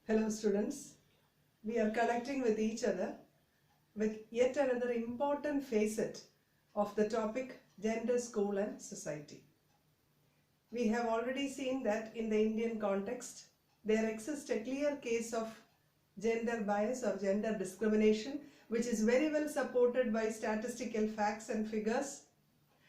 Hello students, we are connecting with each other with yet another important facet of the topic gender, school and society. We have already seen that in the Indian context, there exists a clear case of gender bias or gender discrimination, which is very well supported by statistical facts and figures.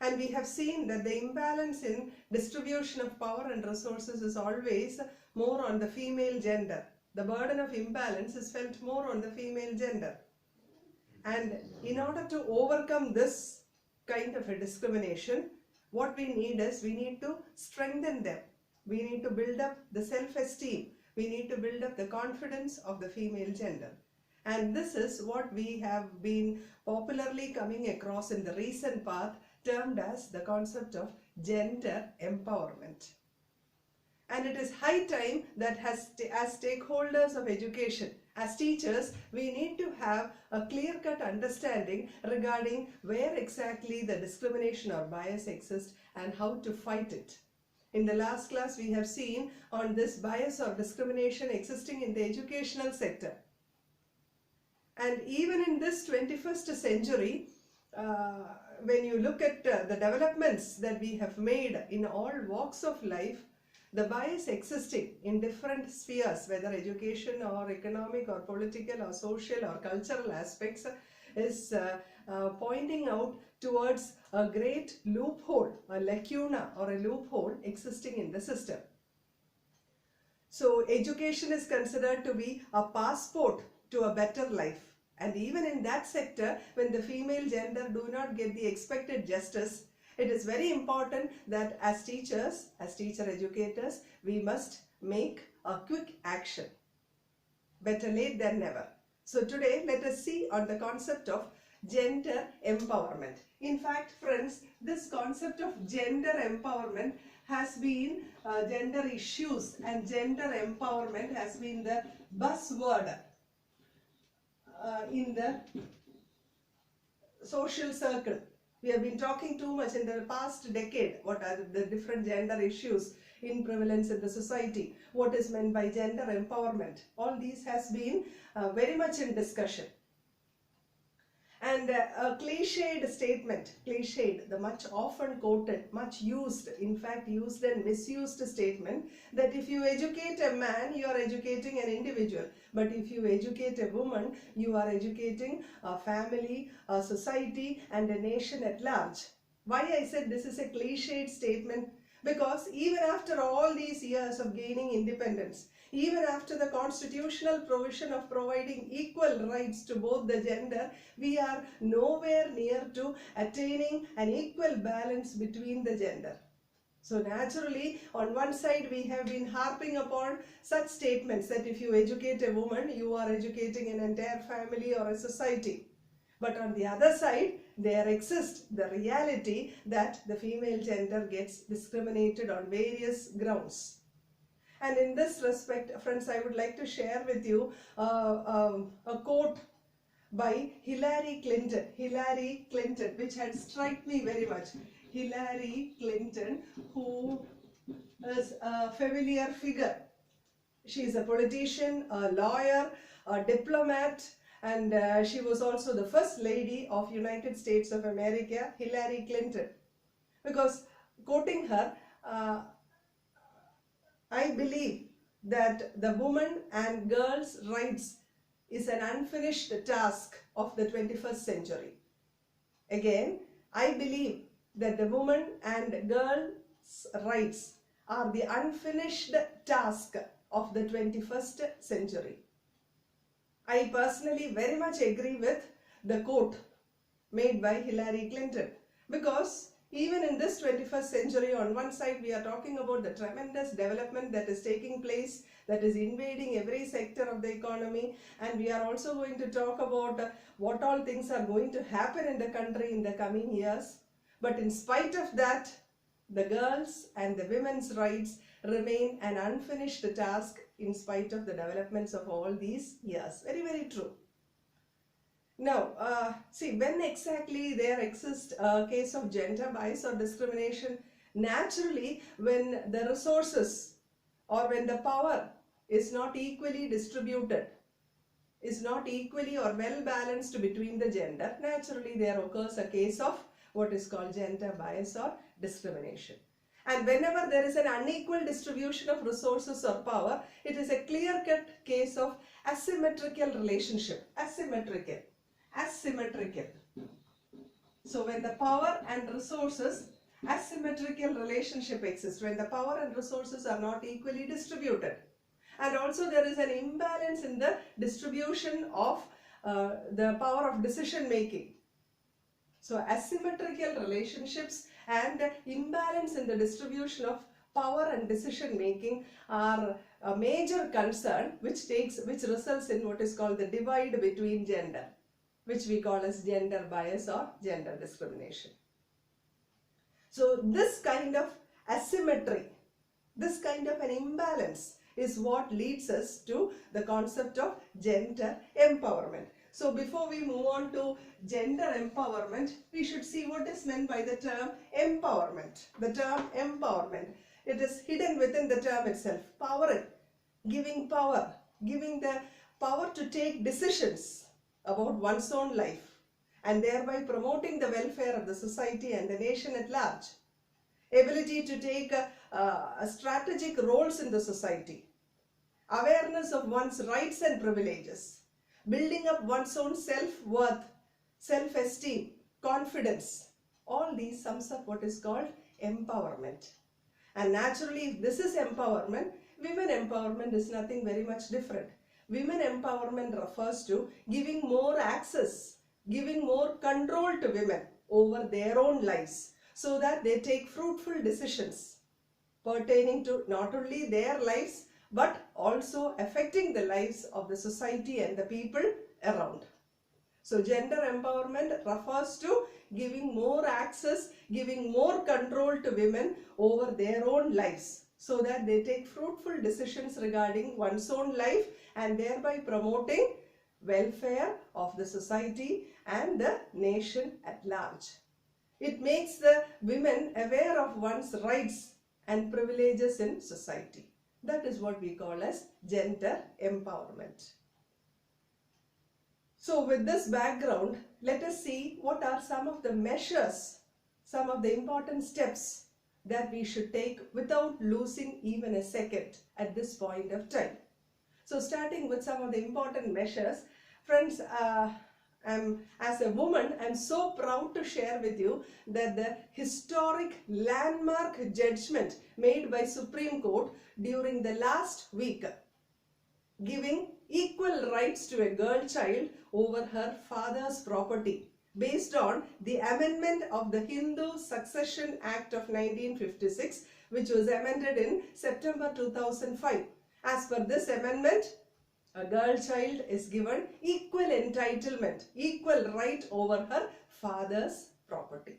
And we have seen that the imbalance in distribution of power and resources is always more on the female gender. The burden of imbalance is felt more on the female gender. And in order to overcome this kind of a discrimination, what we need is we need to strengthen them. We need to build up the self-esteem. We need to build up the confidence of the female gender. And this is what we have been popularly coming across in the recent past, termed as the concept of gender empowerment. And it is high time that as stakeholders of education, as teachers, we need to have a clear-cut understanding regarding where exactly the discrimination or bias exists and how to fight it. In the last class, we have seen on this bias or discrimination existing in the educational sector. And even in this 21st century, when you look at the developments that we have made in all walks of life, the bias existing in different spheres, whether education or economic or political or social or cultural aspects, is pointing out towards a great loophole, a lacuna or a loophole existing in the system. So education is considered to be a passport to a better life. And even in that sector, when the female gender do not get the expected justice, it is very important that as teachers, as teacher educators, we must make a quick action. Better late than never. So today, let us see on the concept of gender empowerment. In fact, friends, this concept of gender empowerment has been gender issues and gender empowerment has been the buzzword in the social circle. We have been talking too much in the past decade. What are the different gender issues in prevalence in the society? What is meant by gender empowerment? All these has been very much in discussion. And a cliched statement, the much often quoted, much used, in fact used and misused statement that if you educate a man, you are educating an individual. But if you educate a woman, you are educating a family, a society and a nation at large. Why I said this is a cliched statement? Because even after all these years of gaining independence, even after the constitutional provision of providing equal rights to both the gender, we are nowhere near to attaining an equal balance between the gender. So naturally, on one side we have been harping upon such statements that if you educate a woman, you are educating an entire family or a society. But on the other side, there exists the reality that the female gender gets discriminated on various grounds. And in this respect, friends, I would like to share with you a quote by Hillary Clinton, which had struck me very much. Hillary Clinton, who is a familiar figure. She is a politician, a lawyer, a diplomat, and she was also the first lady of United States of America, Hillary Clinton. Because quoting her, I believe that the woman and girls' rights is an unfinished task of the 21st century. Again, I believe that the woman and girls' rights are the unfinished task of the 21st century. I personally very much agree with the quote made by Hillary Clinton, because even in this 21st century, on one side we are talking about the tremendous development that is taking place, that is invading every sector of the economy, and we are also going to talk about what all things are going to happen in the country in the coming years. But in spite of that, the girls and the women's rights remain an unfinished task in spite of the developments of all these years. Very, very true. Now, see, when exactly there exists a case of gender bias or discrimination? Naturally, when the resources or when the power is not equally distributed, is not equally or well balanced between the gender, naturally there occurs a case of what is called gender bias or discrimination. And whenever there is an unequal distribution of resources or power, it is a clear-cut case of asymmetrical relationship. Asymmetrical. So when the power and resources, asymmetrical relationship exists, when the power and resources are not equally distributed. And also there is an imbalance in the distribution of the power of decision making. So asymmetrical relationships and imbalance in the distribution of power and decision making are a major concern which results in what is called the divide between gender, which we call as gender bias or gender discrimination. So this kind of asymmetry, this kind of an imbalance is what leads us to the concept of gender empowerment. So before we move on to gender empowerment, we should see what is meant by the term empowerment. The term empowerment, it is hidden within the term itself. Powering, giving power, giving the power to take decisions about one's own life and thereby promoting the welfare of the society and the nation at large. Ability to take strategic roles in the society. Awareness of one's rights and privileges. Building up one's own self-worth, self-esteem, confidence. All these sums up what is called empowerment. And naturally, if this is empowerment, women empowerment is nothing very much different. Women empowerment refers to giving more access, giving more control to women over their own lives so that they take fruitful decisions pertaining to not only their lives but also affecting the lives of the society and the people around. So gender empowerment refers to giving more access, giving more control to women over their own lives so that they take fruitful decisions regarding one's own life and thereby promoting welfare of the society and the nation at large. It makes the women aware of one's rights and privileges in society. That is what we call as gender empowerment. So with this background, let us see what are some of the measures, some of the important steps that we should take without losing even a second at this point of time. So starting with some of the important measures, friends, as a woman, I'm so proud to share with you that the historic landmark judgment made by Supreme Court during the last week, giving equal rights to a girl child over her father's property based on the amendment of the Hindu Succession Act of 1956, which was amended in September 2005. As per this amendment, a girl child is given equal entitlement, equal right over her father's property.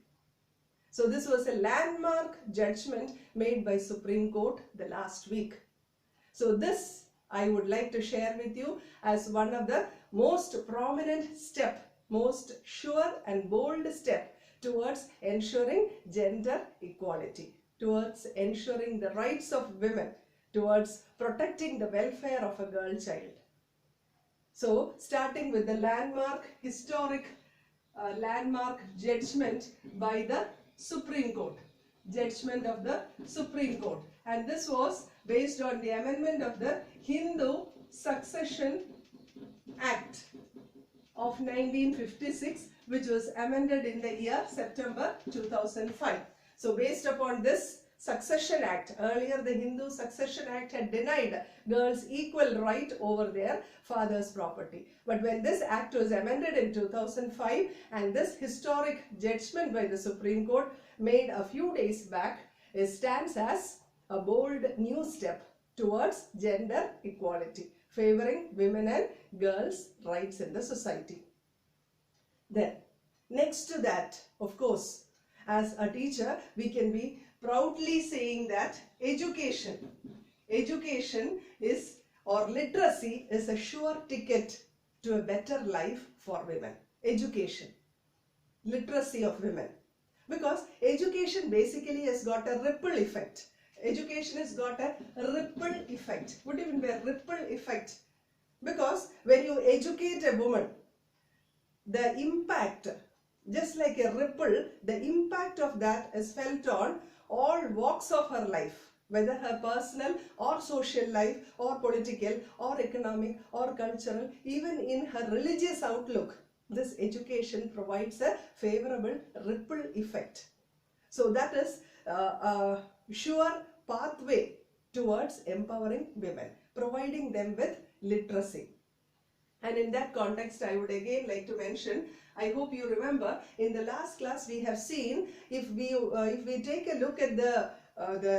So this was a landmark judgment made by Supreme Court the last week. So this I would like to share with you as one of the most prominent step, most sure and bold step towards ensuring gender equality, towards ensuring the rights of women, towards protecting the welfare of a girl child. So starting with the landmark, historic landmark judgment by the Supreme Court, judgment of the Supreme Court, and this was based on the amendment of the Hindu Succession Act of 1956, which was amended in the year September 2005. So based upon this Succession Act, earlier the Hindu Succession Act had denied girls equal right over their father's property. But when this act was amended in 2005 and this historic judgment by the Supreme Court made a few days back, it stands as a bold new step towards gender equality, favoring women and girls' rights in the society. Then, next to that, of course, as a teacher, we can be proudly saying that education is, or literacy is, a sure ticket to a better life for women. Education, literacy of women. Because education basically has got a ripple effect. education has got a ripple effect. What do you mean by ripple effect? Because when you educate a woman, the impact, just like a ripple, the impact of that is felt on all walks of her life, whether her personal or social life or political or economic or cultural, even in her religious outlook. This education provides a favorable ripple effect. So that is a sure pathway towards empowering women, providing them with literacy. And in that context, I would again like to mention, I hope you remember, in the last class we have seen, if we take a look at the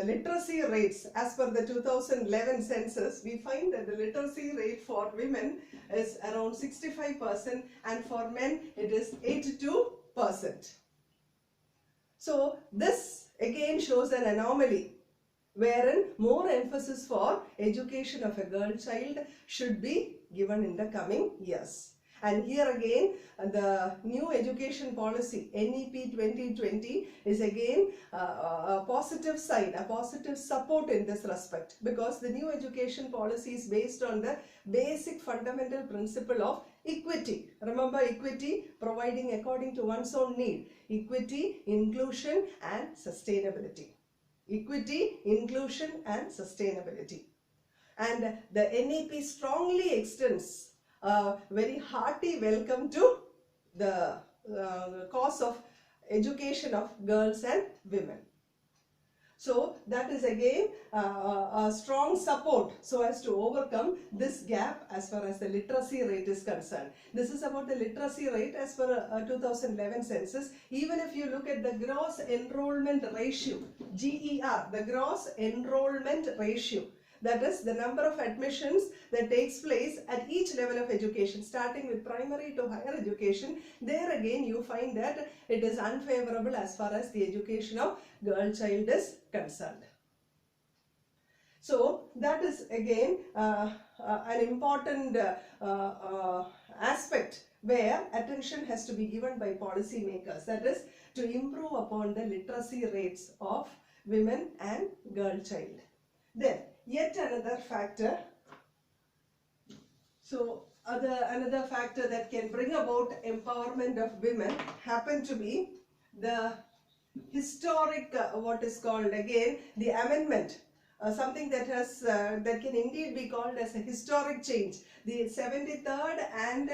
literacy rates as per the 2011 census, we find that the literacy rate for women is around 65% and for men it is 82%. So this again shows an anomaly wherein more emphasis for education of a girl child should be given in the coming years. And here again, the new education policy, NEP 2020, is again a positive side, a positive support in this respect, because the new education policy is based on the basic fundamental principle of equity. Remember, equity, providing according to one's own need. Equity, inclusion and sustainability. Equity, inclusion and sustainability. And the NEP strongly extends a very hearty welcome to the cause of education of girls and women. So that is again a strong support so as to overcome this gap as far as the literacy rate is concerned. This is about the literacy rate as per 2011 census. Even if you look at the gross enrollment ratio, GER, the gross enrollment ratio, that is the number of admissions that takes place at each level of education, starting with primary to higher education, there again you find that it is unfavorable as far as the education of girl child is concerned. So that is again an important aspect where attention has to be given by policy makers, that is to improve upon the literacy rates of women and girl child. Then yet another factor, so another factor that can bring about empowerment of women happen to be the historic what is called again the amendment, something that has that can indeed be called as a historic change, the 73rd and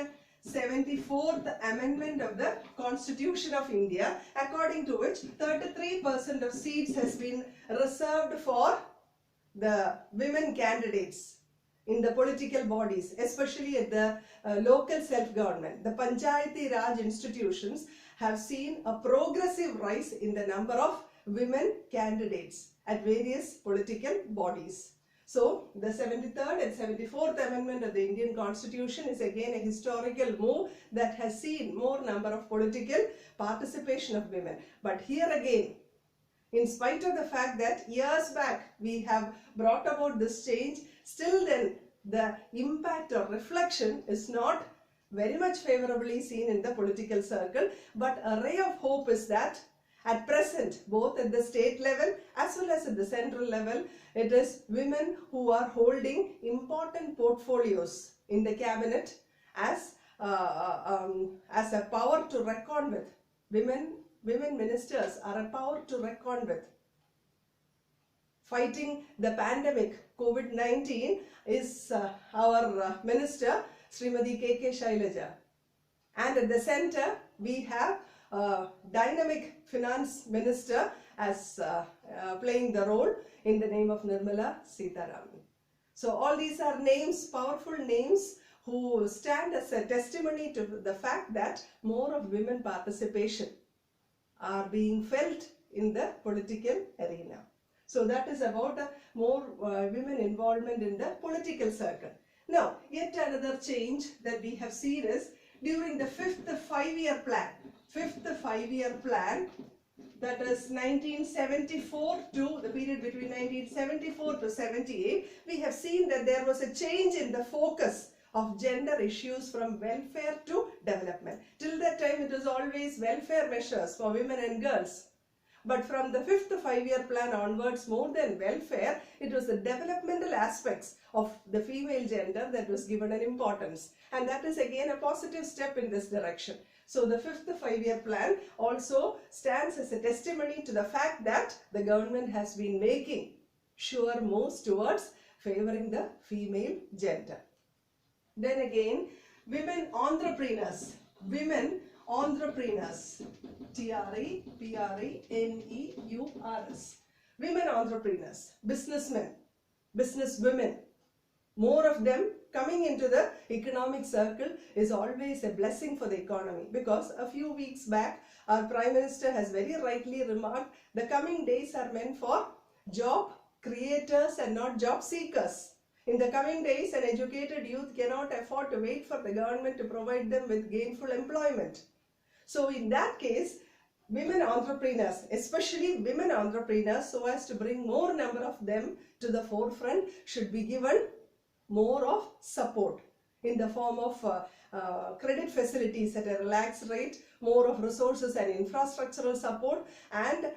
74th amendment of the Constitution of India, according to which 33% of seats has been reserved for the women candidates in the political bodies, especially at the local self-government. The Panchayati Raj institutions have seen a progressive rise in the number of women candidates at various political bodies. So the 73rd and 74th amendment of the Indian Constitution is again a historical move that has seen more number of political participation of women. But here again, in spite of the fact that years back we have brought about this change, still then the impact or reflection is not very much favorably seen in the political circle. But a ray of hope is that at present, both at the state level as well as at the central level, it is women who are holding important portfolios in the cabinet as a power to reckon with. Women ministers are a power to reckon with. Fighting the pandemic COVID-19 is our minister Srimati K.K. Shailaja, and at the center we have dynamic finance minister as playing the role in the name of Nirmala Sitharaman. So all these are names, powerful names, who stand as a testimony to the fact that more of women participation are being felt in the political arena. So that is about more women involvement in the political circle. Now, yet another change that we have seen is during the fifth five-year plan, that is 1974 to the period between 1974 to 78, we have seen that there was a change in the focus of gender issues from welfare to development. Till that time it was always welfare measures for women and girls. But from the 5th five-year plan onwards, more than welfare, it was the developmental aspects of the female gender that was given an importance. And that is again a positive step in this direction. So the 5th five-year plan also stands as a testimony to the fact that the government has been making sure moves towards favoring the female gender. Then again, women entrepreneurs. Women entrepreneurs. T-R-E-P-R-E-N-E-U-R-S. Women entrepreneurs. Businessmen. Businesswomen. More of them coming into the economic circle is always a blessing for the economy, because a few weeks back our Prime Minister has very rightly remarked the coming days are meant for job creators and not job seekers. In the coming days, an educated youth cannot afford to wait for the government to provide them with gainful employment. So in that case, women entrepreneurs, especially women entrepreneurs, so as to bring more number of them to the forefront, should be given more of support in the form of credit facilities at a relaxed rate, more of resources and infrastructural support, and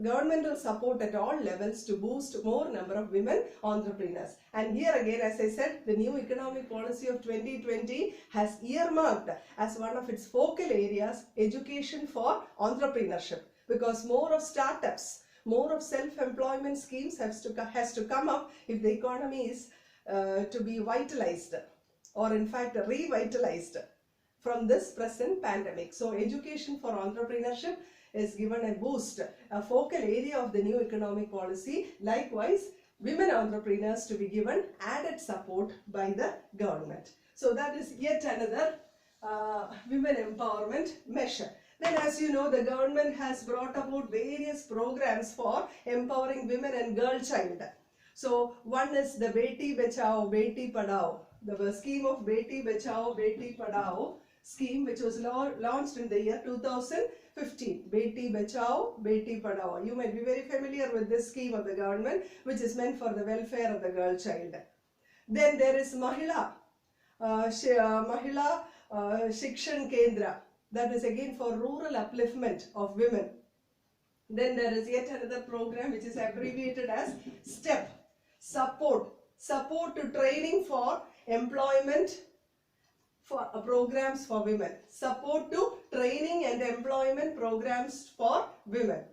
governmental support at all levels to boost more number of women entrepreneurs. And here again, as I said, the new economic policy of 2020 has earmarked as one of its focal areas education for entrepreneurship, because more of startups, more of self-employment schemes has to come up if the economy is to be vitalized, or in fact revitalized from this present pandemic. So education for entrepreneurship is given a boost, a focal area of the new economic policy. Likewise, women entrepreneurs to be given added support by the government. So that is yet another women empowerment measure. Then, as you know, the government has brought about various programs for empowering women and girl child. So one is the Beti Bachao, Beti Padhao. The scheme of Beti Bachao, Beti Padhao scheme, which was launched in the year 2015. Beti Bachao, Beti Padhao. You might be very familiar with this scheme of the government, which is meant for the welfare of the girl child. Then there is Mahila Shikshan Kendra. That is again for rural upliftment of women. Then there is yet another program which is abbreviated as STEP. Support to training for employment for programs for women. Support to training and employment programs for women.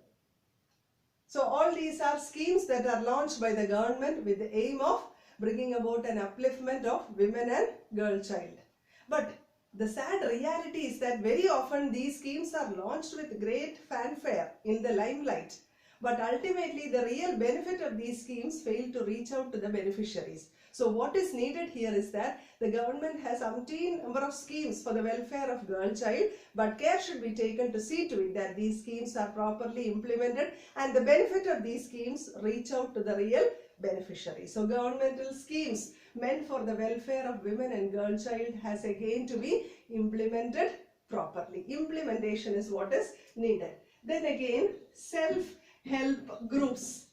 So all these are schemes that are launched by the government with the aim of bringing about an upliftment of women and girl child. But the sad reality is that very often these schemes are launched with great fanfare in the limelight, but ultimately the real benefit of these schemes fail to reach out to the beneficiaries. So what is needed here is that the government has umpteen number of schemes for the welfare of girl child, but care should be taken to see to it that these schemes are properly implemented and the benefit of these schemes reach out to the real beneficiaries. So governmental schemes meant for the welfare of women and girl child has again to be implemented properly. Implementation is what is needed. Then again, self-help groups.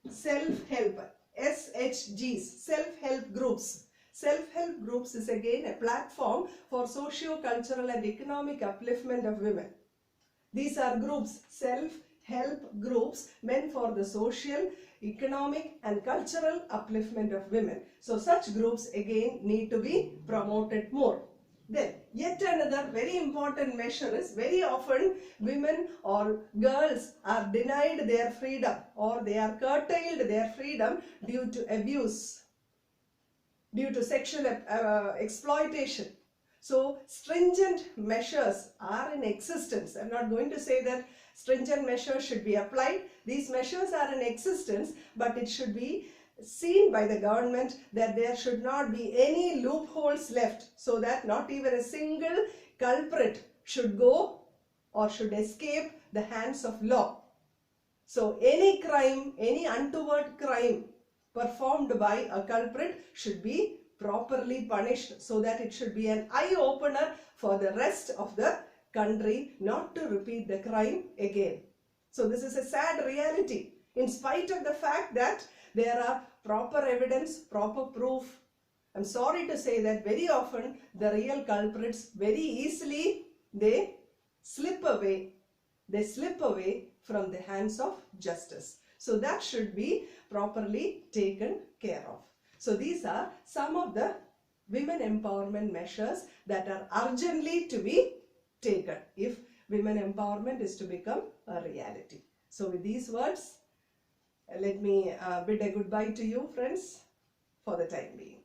Self-help. SHGs. Self-help groups. Self-help groups is again a platform for socio-cultural and economic upliftment of women. These are groups, self-help groups meant for the social, economic and cultural upliftment of women. So such groups again need to be promoted more. Then yet another very important measure is very often women or girls are denied their freedom, or they are curtailed their freedom due to abuse, due to sexual exploitation. So stringent measures are in existence. I'm not going to say that stringent measures should be applied. These measures are in existence, but it should be seen by the government that there should not be any loopholes left, so that not even a single culprit should go or should escape the hands of law. So any crime, any untoward crime performed by a culprit should be properly punished, so that it should be an eye-opener for the rest of the country not to repeat the crime again. So this is a sad reality. In spite of the fact that there are proper evidence, proper proof, I'm sorry to say that very often the real culprits very easily they slip away they slip away from the hands of justice. So that should be properly taken care of. So these are some of the women empowerment measures that are urgently to be taken if women empowerment is to become a reality. So with these words, let me bid a goodbye to you, friends, for the time being.